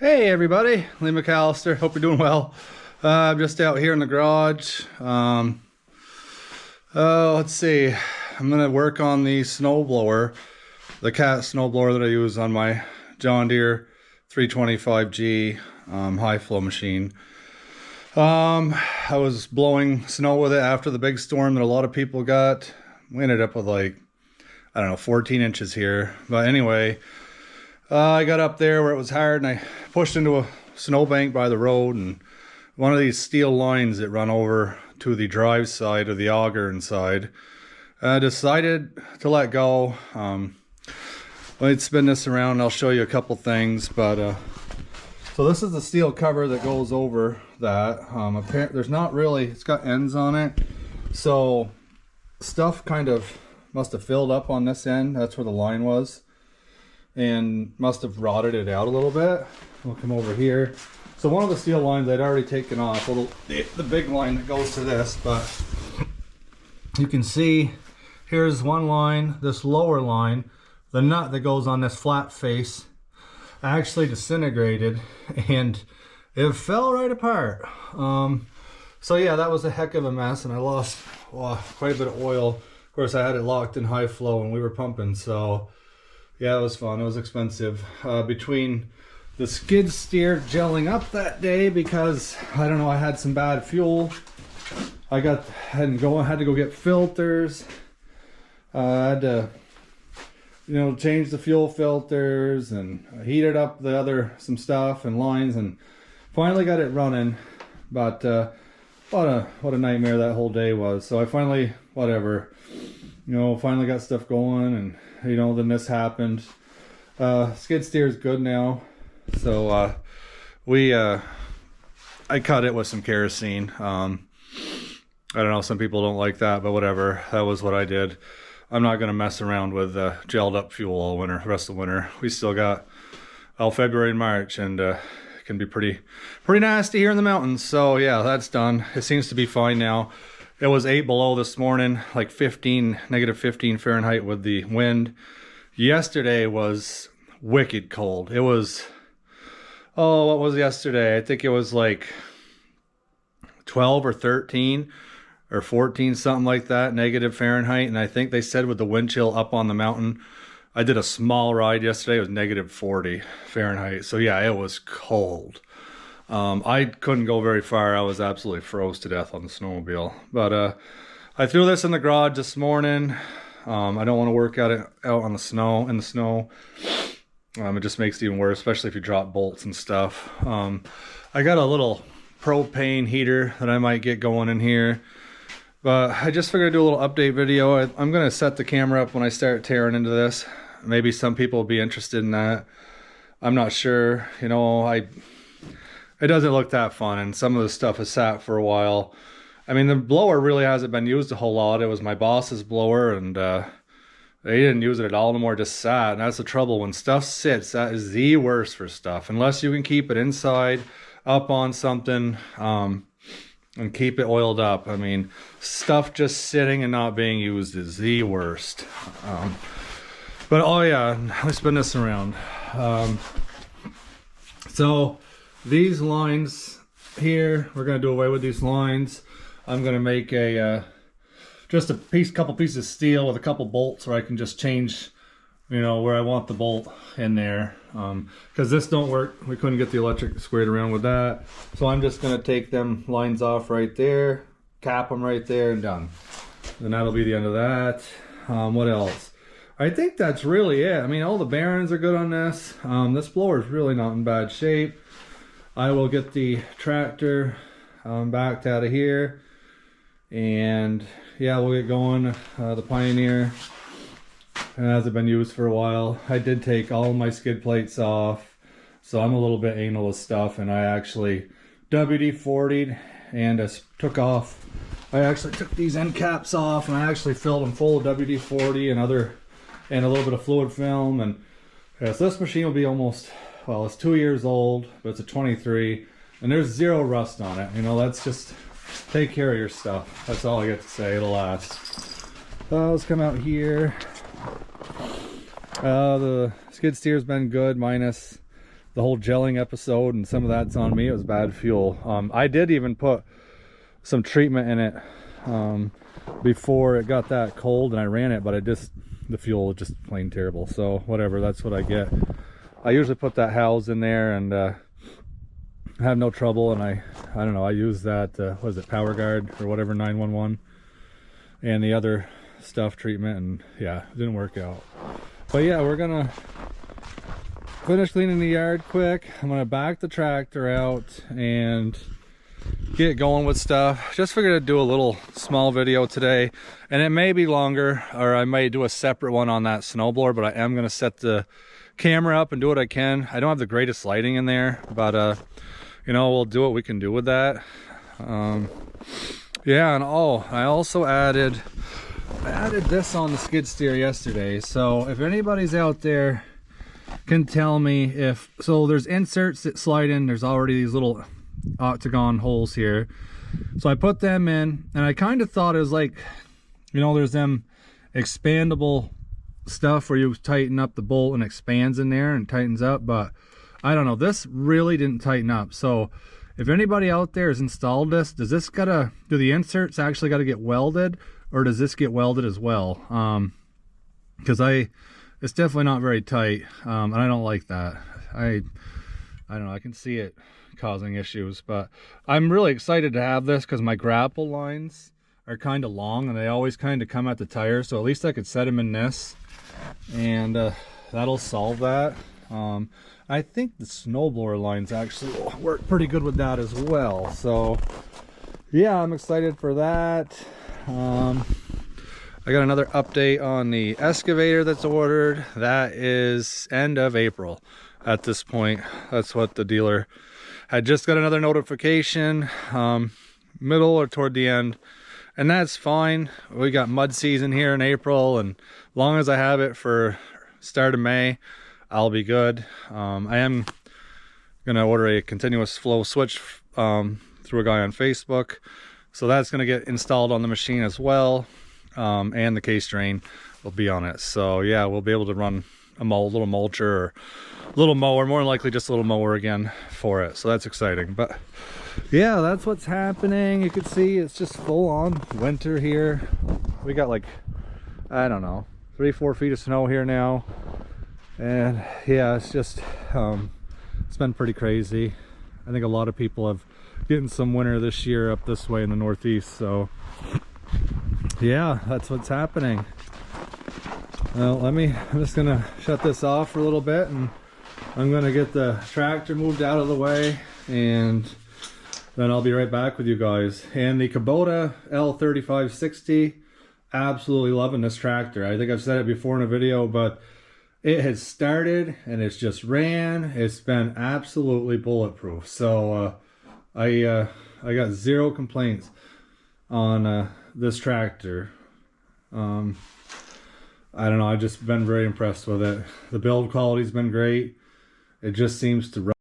Hey everybody, Lee McAllister. Hope you're doing well. I'm just out here in the garage. Let's see. I'm gonna work on the snowblower, the cat snowblower that I use on my John Deere 325G high flow machine. I was blowing snow with it after the big storm that a lot of people got. We ended up with like, I don't know, 14 inches here. But anyway, I got up there where it was hard and I pushed into a snowbank by the road, and one of these steel lines that run over to the drive side of the auger inside, I decided to let go. Let me spin this around and I'll show you a couple things. But so this is the steel cover that goes over that. Apparently there's not really, it's got ends on it, so stuff kind of must have filled up on this end. That's where the line was, and must have rotted it out a little bit. We'll come over here. So one of the steel lines I'd already taken off, well, the big line that goes to this, but you can see here's one line, this lower line, the nut that goes on this flat face actually disintegrated and it fell right apart. So yeah, that was a heck of a mess, and I lost quite a bit of oil. Of course, I had it locked in high flow and we were pumping, so yeah, it was fun. It was expensive. Between the skid steer gelling up that day because, I don't know, I had some bad fuel. I had to go get filters. I had to, change the fuel filters and heated up some stuff and lines, and finally got it running. But what a nightmare that whole day was. So I finally, finally got stuff going, and then this happened. Skid steer is good now. So I cut it with some kerosene. I don't know, some people don't like that, but whatever. That was what I did. I'm not gonna mess around with gelled up fuel all winter, the rest of the winter. We still got February and March, and it can be pretty nasty here in the mountains. So yeah, that's done. It seems to be fine now. It was 8 below this morning, like negative 15 Fahrenheit with the wind. Yesterday was wicked cold. It was, what was yesterday? I think it was like 12 or 13 or 14, something like that, negative Fahrenheit. And I think they said with the wind chill up on the mountain, I did a small ride yesterday, it was negative 40 Fahrenheit. So yeah, it was cold. I couldn't go very far. I was absolutely froze to death on the snowmobile. But I threw this in the garage this morning. I don't want to work out on the snow, in the snow. It just makes it even worse, especially if you drop bolts and stuff. I got a little propane heater that I might get going in here. But I just figured I'd do a little update video. I'm going to set the camera up when I start tearing into this. Maybe some people will be interested in that. I'm not sure. It doesn't look that fun, and some of the stuff has sat for a while. I mean, the blower really hasn't been used a whole lot. It was my boss's blower, and they didn't use it at all anymore, just sat. And that's the trouble. When stuff sits, that is the worst for stuff. Unless you can keep it inside, up on something, and keep it oiled up. I mean, stuff just sitting and not being used is the worst. But oh yeah, let me spin this around. So these lines here, we're going to do away with these lines. I'm going to make just a couple pieces of steel with a couple bolts where I can just change, where I want the bolt in there. Because this don't work. We couldn't get the electric squared around with that. So I'm just going to take them lines off right there, cap them right there, and done. And that'll be the end of that. What else? I think that's really it. I mean, all the bearings are good on this. This blower is really not in bad shape. I will get the tractor backed out of here, and yeah, we'll get going. The Pioneer, it hasn't been used for a while. I did take all my skid plates off, so I'm a little bit anal with stuff, and I actually WD-40'd and I actually took these end caps off, and I actually filled them full of WD-40 and a little bit of fluid film. And yeah, so this machine will be almost, well, it's 2 years old, but it's a 23, and there's zero rust on it. That's just, take care of your stuff. That's all I get to say. It'll last. Let's come out here. The skid steer's been good, minus the whole gelling episode, and some of that's on me. It was bad fuel. I did even put some treatment in it before it got that cold, and I ran it, but the fuel was just plain terrible. So whatever, that's what I get. I usually put that house in there and have no trouble, and I don't know, I use that what is it, Power Guard or whatever, 911, and the other stuff treatment, and yeah, it didn't work out. But yeah, we're gonna finish cleaning the yard quick. I'm gonna back the tractor out and get going with stuff. Just figured I'd do a little small video today, and it may be longer, or I might do a separate one on that snowblower, but I am gonna set the camera up and do what I can. I don't have the greatest lighting in there, but you know, we'll do what we can do with that. Yeah, and oh, I also added this on the skid steer yesterday. So if anybody's out there can tell me if, so there's inserts that slide in, there's already these little octagon holes here, so I put them in, and I kind of thought it was like, you know, there's them expandable stuff where you tighten up the bolt and expands in there and tightens up, but I don't know, this really didn't tighten up. So if anybody out there has installed this, do the inserts actually got to get welded, or does this get welded as well? Because it's definitely not very tight, and I don't like that. I don't know, I can see it causing issues, but I'm really excited to have this because my grapple lines are kind of long and they always kind of come at the tire, so at least I could set them in this, and that'll solve that. I think the snowblower lines actually will work pretty good with that as well. So yeah, I'm excited for that. I got another update on the excavator that's ordered. That is end of April at this point. That's what the dealer had just got another notification, middle or toward the end, and that's fine. We got mud season here in April, and as long as I have it for start of May, I'll be good. I am gonna order a continuous flow switch through a guy on Facebook, so that's gonna get installed on the machine as well, and the case drain will be on it. So yeah, we'll be able to run a little mulcher or little mower, more than likely just a little mower again for it. So that's exciting. But yeah, that's what's happening. You can see it's just full on winter here. We got like, I don't know, 3-4 feet of snow here now, and yeah, it's just it's been pretty crazy. I think a lot of people have getting some winter this year up this way in the Northeast. So yeah, that's what's happening. Well, I'm just gonna shut this off for a little bit, and I'm gonna get the tractor moved out of the way, and then I'll be right back with you guys. And the Kubota L3560, absolutely loving this tractor. I think I've said it before in a video, but it has started and it's just ran. It's been absolutely bulletproof. So I got zero complaints on this tractor. I don't know, I've just been very impressed with it. The build quality's been great. It just seems to run.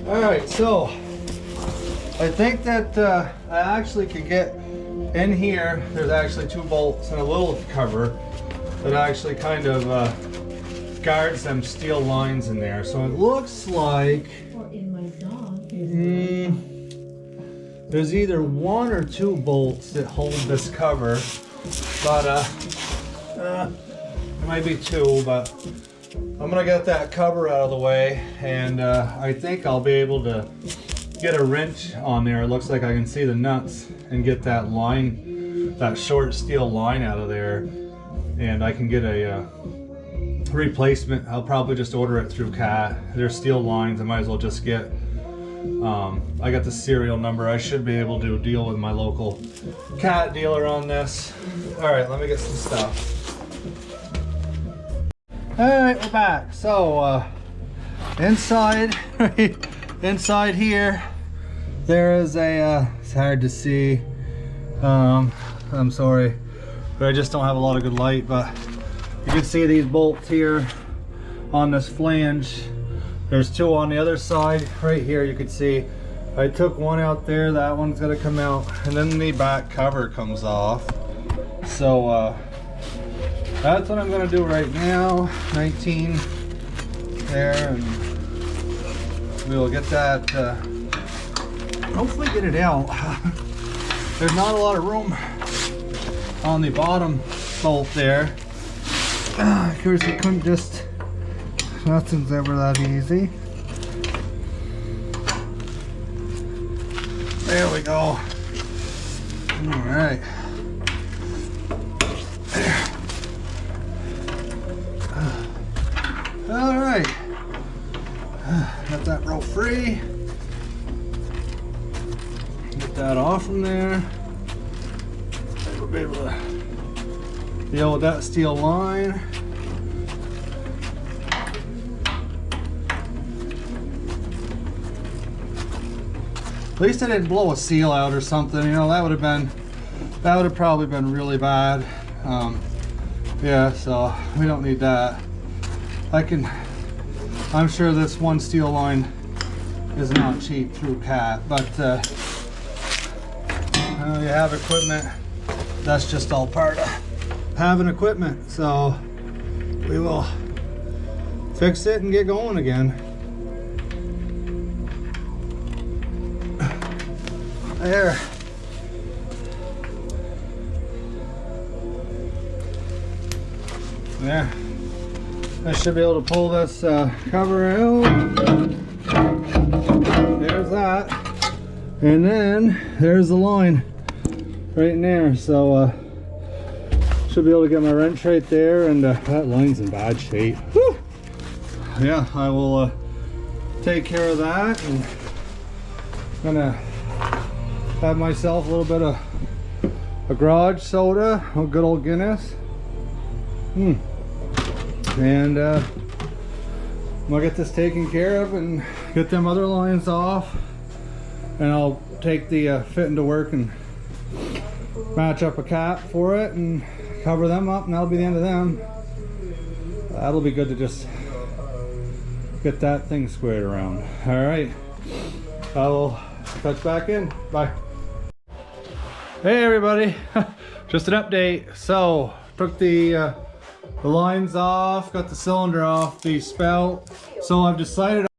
Alright, so I think that I actually could get in here. There's actually 2 bolts and a little cover that actually kind of guards them steel lines in there. So it looks like there's either 1 or 2 bolts that hold this cover, but it might be 2, but I'm gonna get that cover out of the way, and I think I'll be able to get a wrench on there. It looks like I can see the nuts and get that line, that short steel line out of there, and I can get a replacement. I'll probably just order it through CAT. There's steel lines, I might as well just get I got the serial number. I should be able to deal with my local CAT dealer on this. Alright, let me get some stuff. Alright, we're back. So inside inside here there is a it's hard to see, I'm sorry, but I just don't have a lot of good light, but you can see these bolts here on this flange. There's 2 on the other side. Right here you can see I took 1 out there. That one's gonna come out, and then the back cover comes off, So that's what I'm gonna do right now. 19 there, and we'll get that, hopefully get it out. There's not a lot of room on the bottom bolt there. Of course, you couldn't just, nothing's ever that easy. There we go. All right. All right. Got that rope free. Get that off from there. We'll be able to deal with that steel line. At least I didn't blow a seal out or something. You know, that would have probably been really bad. Yeah, so we don't need that. I'm sure this one steel line is not cheap through CAT, but you have equipment. That's just all part of having equipment. So we will fix it and get going again. There. There. I should be able to pull this cover out. There's that. And then there's the line right in there. So should be able to get my wrench right there, and that line's in bad shape. Whew. Yeah, I will take care of that, and I'm gonna have myself a little bit of a garage soda, a good old Guinness. And I'll get this taken care of and get them other lines off, and I'll take the fitting to work and match up a cap for it and cover them up, and that'll be the end of them. That'll be good to just get that thing squared around. All right, I will touch back in. Bye. Hey everybody, just an update. So took the lines off, got the cylinder off the spout. So I've decided